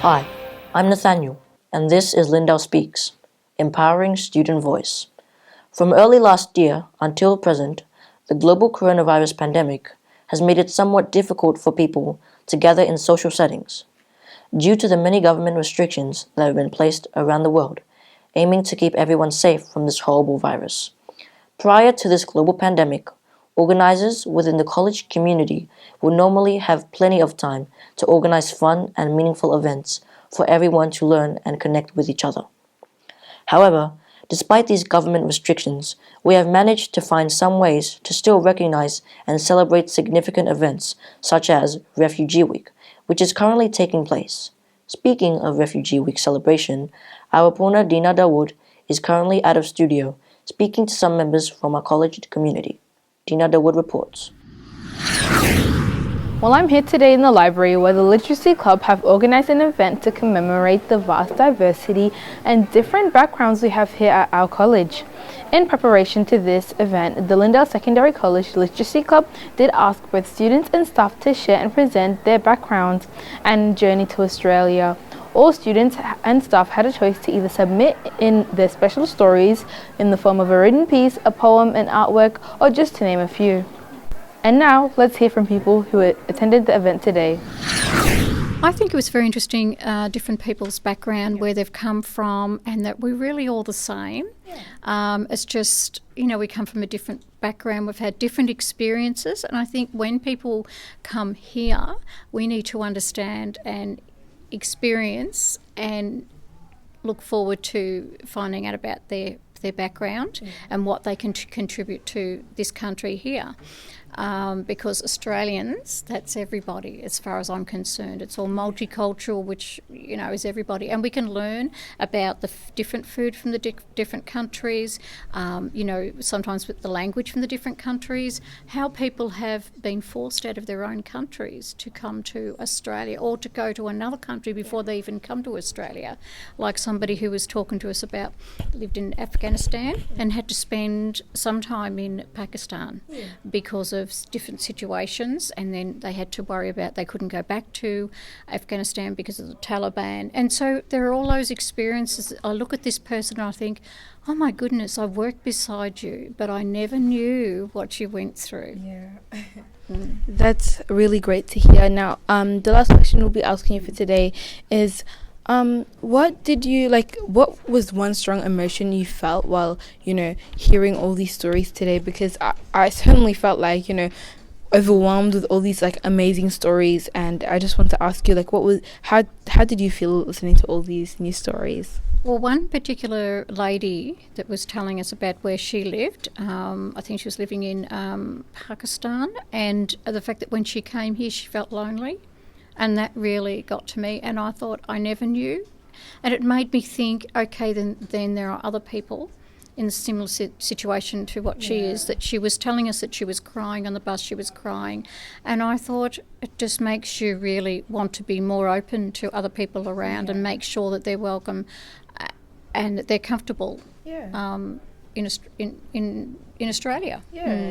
Hi, I'm Nathaniel, and this is Lyndale Speaks, empowering student voice. From early last year until present, the global coronavirus pandemic has made it somewhat difficult for people to gather in social settings, due to the many government restrictions that have been placed around the world, aiming to keep everyone safe from this horrible virus. Prior to this global pandemic, organizers within the college community would normally have plenty of time to organize fun and meaningful events for everyone to learn and connect with each other. However, despite these government restrictions, we have managed to find some ways to still recognize and celebrate significant events such as Refugee Week, which is currently taking place. Speaking of Refugee Week celebration, our reporter Dena Daoud is currently out of studio speaking to some members from our college community. Dena Daoud reports. Well, I'm here today in the library where the Literacy Club have organised an event to commemorate the vast diversity and different backgrounds we have here at our college. In preparation to this event, the Lyndale Secondary College Literacy Club did ask both students and staff to share and present their backgrounds and journey to Australia. All students and staff had a choice to either submit in their special stories in the form of a written piece, a poem, an artwork, or just to name a few. And now, let's hear from people who attended the event today. I think it was very interesting, different people's background, where they've come from, and that we're really all the same. It's just, we come from a different background, we've had different experiences, and I think when people come here, we need to understand and experience and look forward to finding out about their background and what they can contribute to this country here. Because Australians, that's everybody as far as I'm concerned. It's all multicultural, which, is everybody. And we can learn about the different food from the different countries, sometimes with the language from the different countries, how people have been forced out of their own countries to come to Australia or to go to another country before they even come to Australia. Like somebody who was talking to us about lived in Afghanistan and had to spend some time in Pakistan because of different situations, and then they had to worry about they couldn't go back to Afghanistan because of the Taliban. And so there are all those experiences. I look at this person and I think, oh my goodness, I've worked beside you, but I never knew what you went through. That's really great to hear. Now, the last question we'll be asking you for today is, what was one strong emotion you felt while, hearing all these stories today? Because I certainly felt like, overwhelmed with all these amazing stories, and I just want to ask you, how did you feel listening to all these new stories? Well, one particular lady that was telling us about where she lived, I think she was living in Pakistan, and the fact that when she came here she felt lonely. And that really got to me, and I thought, I never knew. And it made me think, okay, then there are other people in a similar situation to what she is, that she was telling us that she was crying on the bus, she was crying. And I thought it just makes you really want to be more open to other people around and make sure that they're welcome and that they're comfortable in Australia.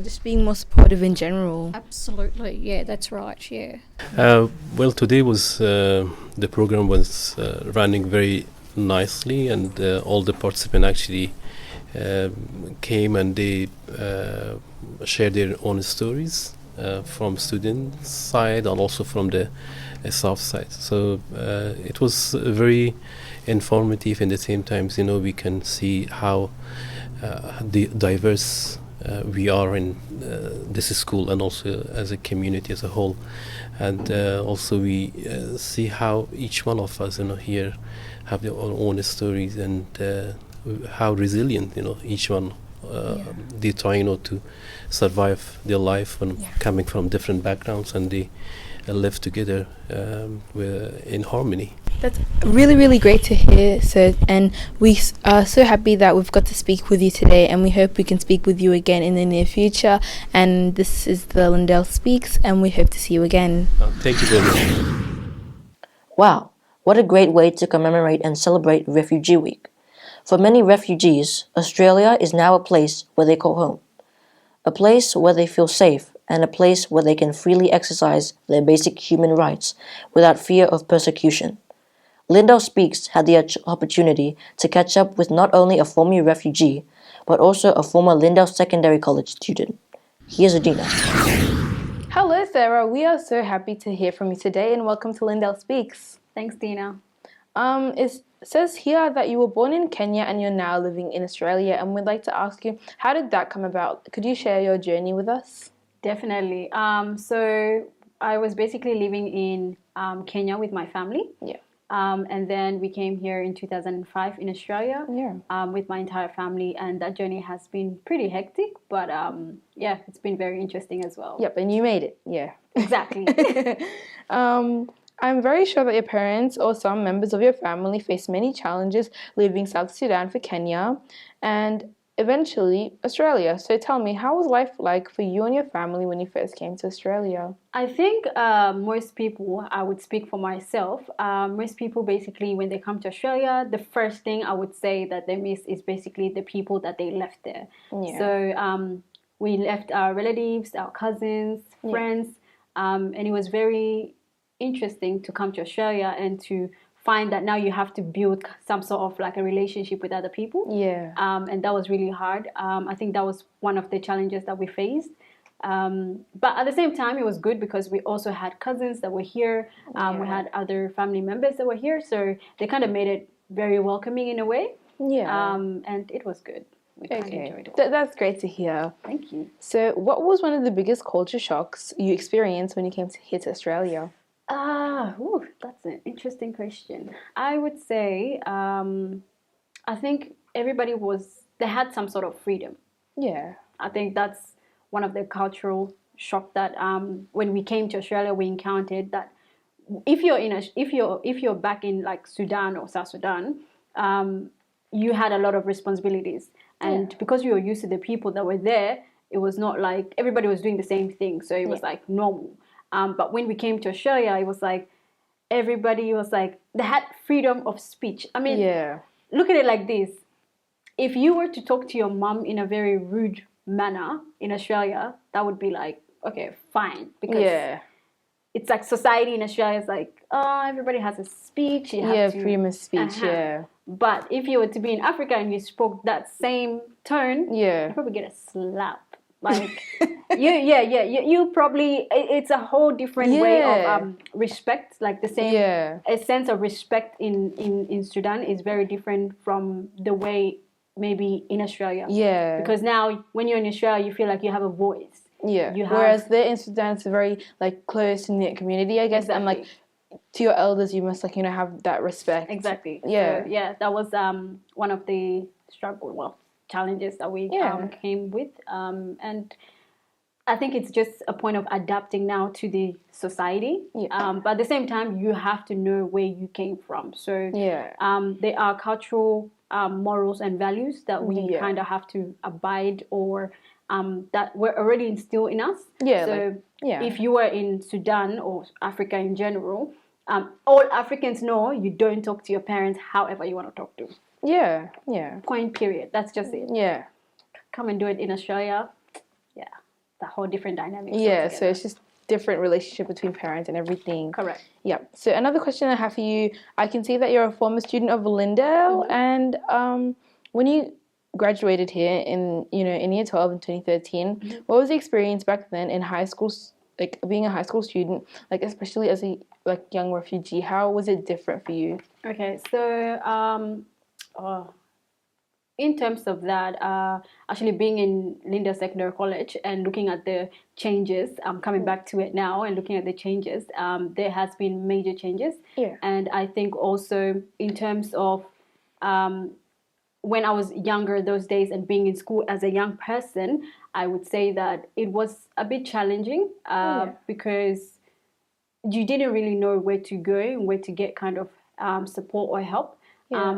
Just being more supportive in general. Absolutely, that's right, Well, today was the program was running very nicely, and all the participants actually came and they shared their own stories from students' side and also from the staff side. So it was very informative. In the same time, we can see how diverse we are in this school and also as a community as a whole, and also we see how each one of us here have their own stories, and how resilient each one they try to survive their life when coming from different backgrounds, and they live together in harmony. That's really, really great to hear, sir. And we are so happy that we've got to speak with you today, and we hope we can speak with you again in the near future. And this is the Lyndale Speaks, and we hope to see you again. Thank you very much. Wow, what a great way to commemorate and celebrate Refugee Week. For many refugees, Australia is now a place where they call home, a place where they feel safe, and a place where they can freely exercise their basic human rights without fear of persecution. Lyndale Speaks had the opportunity to catch up with not only a former refugee, but also a former Lyndale Secondary College student. Here's Dena. Hello, Sarah. We are so happy to hear from you today, and welcome to Lyndale Speaks. Thanks, Dena. It says here that you were born in Kenya and you're now living in Australia, and we'd like to ask you, how did that come about? Could you share your journey with us? Definitely. So I was basically living in Kenya with my family. Yeah. And then we came here in 2005 in Australia with my entire family. And that journey has been pretty hectic, but yeah, it's been very interesting as well. Yep, and you made it. Yeah. Exactly. I'm very sure that your parents or some members of your family faced many challenges leaving South Sudan for Kenya and eventually Australia. So tell me, how was life like for you and your family when you first came to Australia? I think most people, I would speak for myself, most people basically when they come to Australia, the first thing I would say that they miss is basically the people that they left there. Yeah. So we left our relatives, our cousins, friends, and it was very interesting to come to Australia and to find that now you have to build some sort of like a relationship with other people. Yeah. And that was really hard. I think that was one of the challenges that we faced. But at the same time, it was good because we also had cousins that were here. We had other family members that were here. So they kind of made it very welcoming in a way. Yeah. And it was good. We kind of enjoyed it. That's great to hear. Thank you. So what was one of the biggest culture shocks you experienced when you came here to Australia? That's an interesting question. I would say, I think they had some sort of freedom. Yeah. I think that's one of the cultural shock that when we came to Australia, we encountered that if you're back in like Sudan or South Sudan, you had a lot of responsibilities. And because we were used to the people that were there, it was not like everybody was doing the same thing. So it was like normal. But when we came to Australia, it was like everybody was like, they had freedom of speech. I mean, look at it like this. If you were to talk to your mom in a very rude manner in Australia, that would be like, okay, fine. Because it's like society in Australia is like, oh, everybody has a speech. You have to, freedom of speech, But if you were to be in Africa and you spoke that same tone, you probably get a slap. Like, you probably, it's a whole different way of respect. Like the same, a sense of respect in Sudan is very different from the way maybe in Australia. Yeah. Because now when you're in Australia, you feel like you have a voice. Yeah. Whereas there in Sudan, it's a very like close-knit community, I guess. Exactly. And like to your elders, you must like, have that respect. Exactly. Yeah. So, that was one of the challenges that we came with. And I think it's just a point of adapting now to the society. But at the same time, you have to know where you came from. So there are cultural morals and values that we kind of have to abide or that were already instilled in us. If you were in Sudan or Africa in general, all Africans know you don't talk to your parents however you want to talk to. Point period. That's just it. Come and do it in Australia. The whole different dynamic. So it's just different relationship between parents and everything. Correct. Yeah. So another question I have for you, I can see that you're a former student of Lyndale, and when you graduated here in year 12 in 2013, what was the experience back then in high school, like being a high school student, like especially as a young refugee? How was it different for you? Okay, so in terms of that, actually being in Lyndale Secondary College and looking at the changes, I'm coming back to it now and looking at the changes, there has been major changes. And I think also in terms of when I was younger those days and being in school as a young person, I would say that it was a bit challenging because you didn't really know where to go and where to get kind of support or help.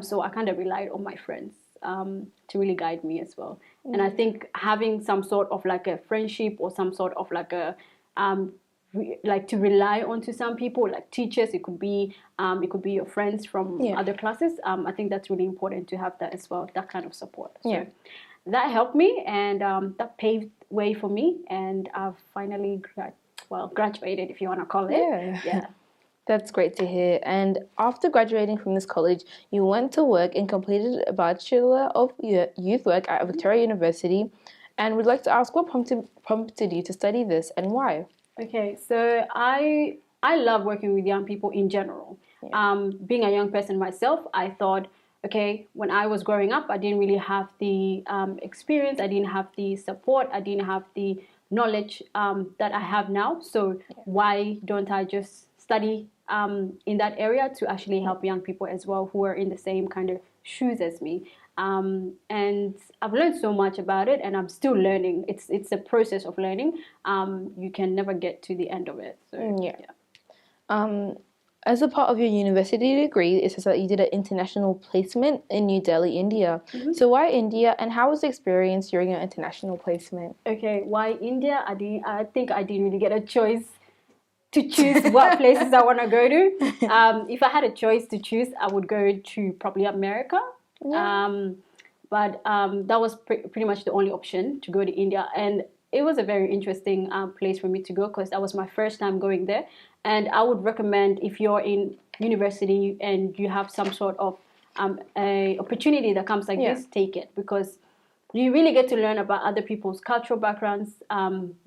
So I kind of relied on my friends to really guide me as well. And I think having some sort of like a friendship or some sort of like a like to rely on to some people, like teachers, it could be your friends from other classes. I think that's really important to have that as well, that kind of support. So that helped me, and that paved way for me, and I've finally graduated, if you want to call it. That's great to hear. And after graduating from this college, you went to work and completed a Bachelor of Youth Work at Victoria University. And we'd like to ask what prompted you to study this and why? Okay, so I love working with young people in general. Being a young person myself, I thought, okay, when I was growing up, I didn't really have the experience, I didn't have the support, I didn't have the knowledge that I have now. So why don't I just study in that area to actually help young people as well who are in the same kind of shoes as me? And I've learned so much about it, and I'm still learning. It's a process of learning. You can never get to the end of it. So, As a part of your university degree, it says that you did an international placement in New Delhi, India. So why India, and how was the experience during your international placement? Okay, why India? I think I didn't really get a choice to choose what places I want to go to. If I had a choice to choose, I would go to probably America. But that was pretty much the only option, to go to India. And it was a very interesting place for me to go because that was my first time going there. And I would recommend, if you're in university and you have some sort of a opportunity that comes like this, take it, because you really get to learn about other people's cultural backgrounds,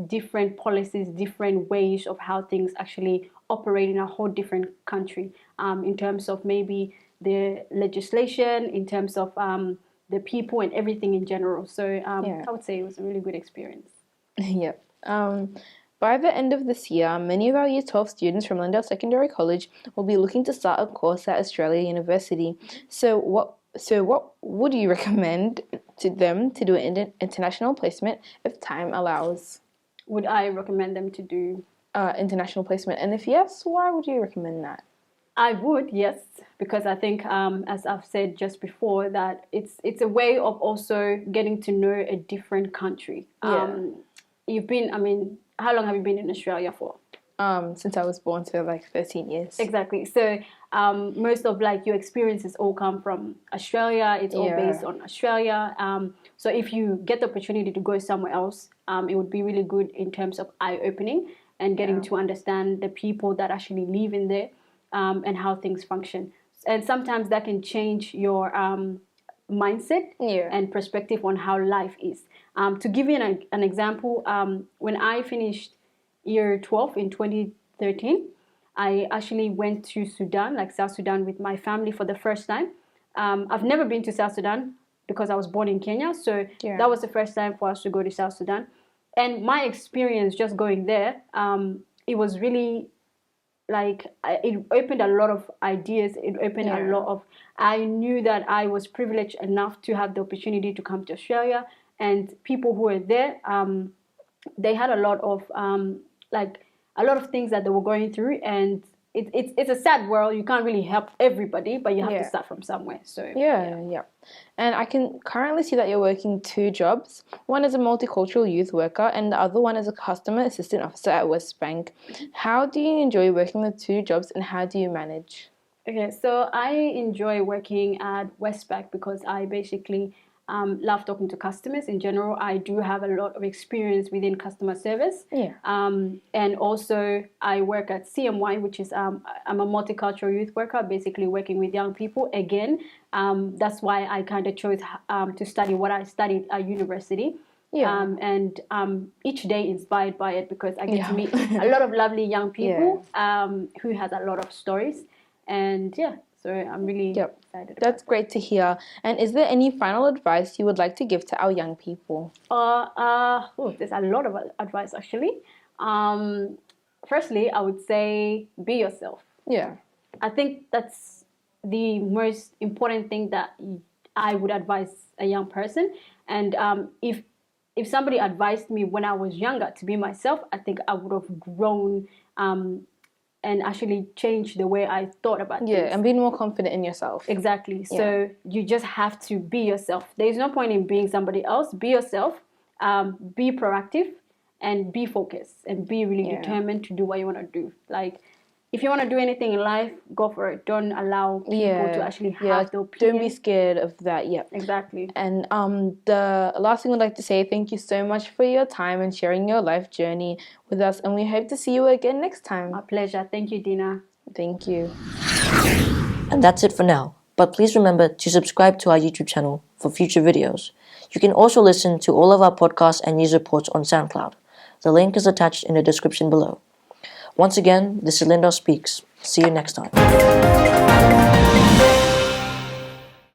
different policies, different ways of how things actually operate in a whole different country, in terms of maybe the legislation, in terms of the people and everything in general. So I would say it was a really good experience. Yep. By the end of this year, many of our Year 12 students from Lyndale Secondary College will be looking to start a course at Australia University. So what would you recommend to them to do an international placement if time allows? Would I recommend them to do international placement? And if yes, why would you recommend that? I would, yes, because I think, as I've said just before, that it's a way of also getting to know a different country. How long have you been in Australia for? Since I was born, so like 13 years. Exactly. So most of like your experiences all come from Australia. It's all based on Australia. So if you get the opportunity to go somewhere else, it would be really good in terms of eye-opening and getting to understand the people that actually live in there, and how things function. And sometimes that can change your mindset and perspective on how life is. To give you an example, when I finished year 12 in 2013, I actually went to Sudan, like South Sudan, with my family for the first time. I've never been to South Sudan because I was born in Kenya, so that was the first time for us to go to South Sudan. And my experience just going there, it was really like, it opened a lot of ideas. It opened a lot of, I knew that I was privileged enough to have the opportunity to come to Australia, and people who were there, they had a lot of things that they were going through, and it's a sad world. You can't really help everybody, but you have to start from somewhere. So and I can currently see that you're working 2 jobs. One is a multicultural youth worker, and the other one is a customer assistant officer at Westbank. How do you enjoy working the 2 jobs, and how do you manage? Okay, so I enjoy working at Westbank because I basically love talking to customers in general. I do have a lot of experience within customer service. And also I work at CMY, which is, I'm a multicultural youth worker, basically working with young people. Again, that's why I kind of chose to study what I studied at university. And each day inspired by it, because I get to meet a lot of lovely young people who has a lot of stories. And so I'm really excited. That's great to hear. And is there any final advice you would like to give to our young people? There's a lot of advice, actually. Firstly, I would say be yourself. I think that's the most important thing that I would advise a young person. And if somebody advised me when I was younger to be myself, I think I would have grown and actually change the way I thought about things. And being more confident in yourself. Exactly. So you just have to be yourself. There's no point in being somebody else. Be yourself, be proactive, and be focused, and be really determined to do what you want to do. Like, if you want to do anything in life, go for it. Don't allow people to actually have the opinion. Don't be scared of that. Exactly. And the last thing I'd like to say, thank you so much for your time and sharing your life journey with us. And we hope to see you again next time. My pleasure. Thank you, Dena. Thank you. And that's it for now. But please remember to subscribe to our YouTube channel for future videos. You can also listen to all of our podcasts and news reports on SoundCloud. The link is attached in the description below. Once again, this is Lyndale Speaks. See you next time.